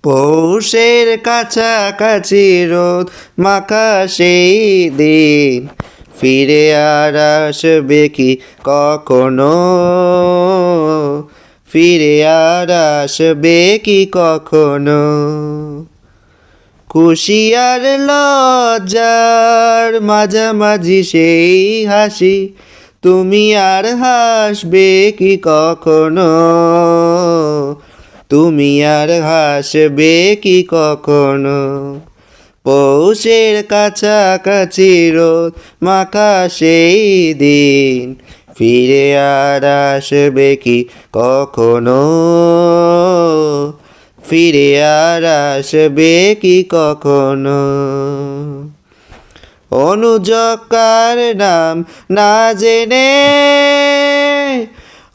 পৌষের কাছাকাছি রোদ মাখা সেই দিন ফিরে আর আসবে কি কখনো? ফিরে আর আসবে কি কখনো? খুশি আর লজ্জার মাঝামাঝি সেই হাসি তুমি আর হাসবে কি কখনো? তুমি আর হাসবে কি কখনো? পৌষের কাছাকাছি রোদ মাখা সেই দিন ফিরে আর আসবে কি কখনো? ফিরে আর আসবে কি কখনো? অনুজকার নাম না জেনে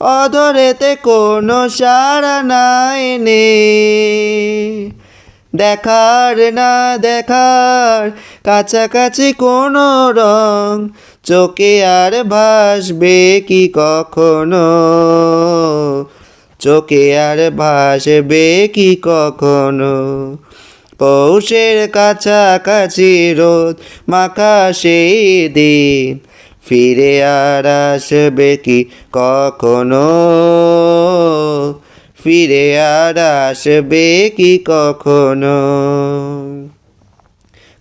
অধরেতে কোনো সাড়া না এনে দেখার না দেখার কাছাকাছি কোনো রং চোখে আর ভাসবে কি কখনো? চোখে আর ভাসবে কি কখনো? পৌষের কাছাকাছি রোদ মাখা সেই দিন ফিরে আর আসবে কি কখনো? ফিরে আর আসবে কি কখনো?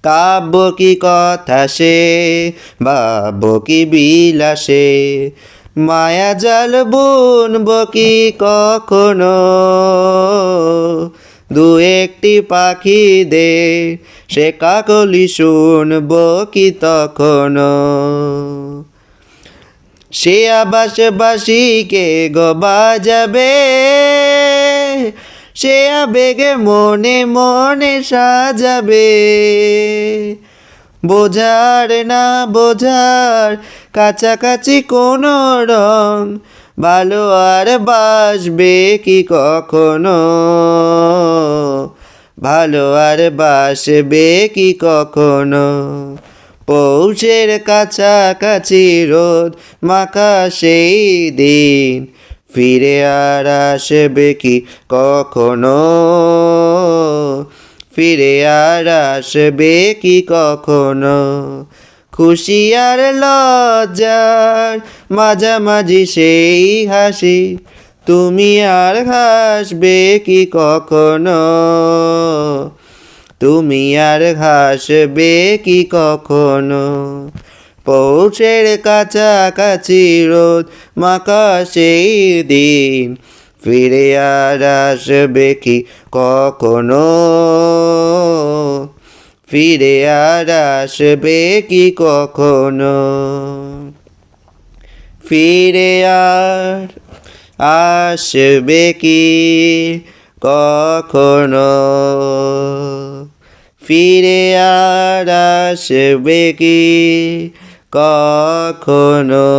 কাব্য কি কথা সে ভাব কি বিলাসে মায়া জাল বুনব কি কখনো? দু একটি পাখি দে সে কাকলি শুনব কি তখনো? সে আবাস বাসিকে গো বাজাবে সে আবেগে মনে মনে সাজাবে বোঝার না বোঝার কাছাকাছি কোনো রং ভালো আর বাসবে কি কখনো? ভালো আর বাসবে কি কখনো? পৌষের কাছাকাছি রোদ মাখা সেই দিন ফিরে আর আসবে কি কখনো? ফিরে আর আসবে কি কখনো? খুশি আর লজ্জার মাঝামাঝি সেই হাসি তুমি আর হাসবে কি কখনো? তুমি আর হাসবে কি কখনো? পৌষের কাছাকাছি রোদ মাখা সেই দিন ফিরে আর আসবে কি কখনো? ফিরে আর আসবে কি কখনো? ফিরে আর আসবে কি কখনো? ফিরে আর আসবে কি কখনো?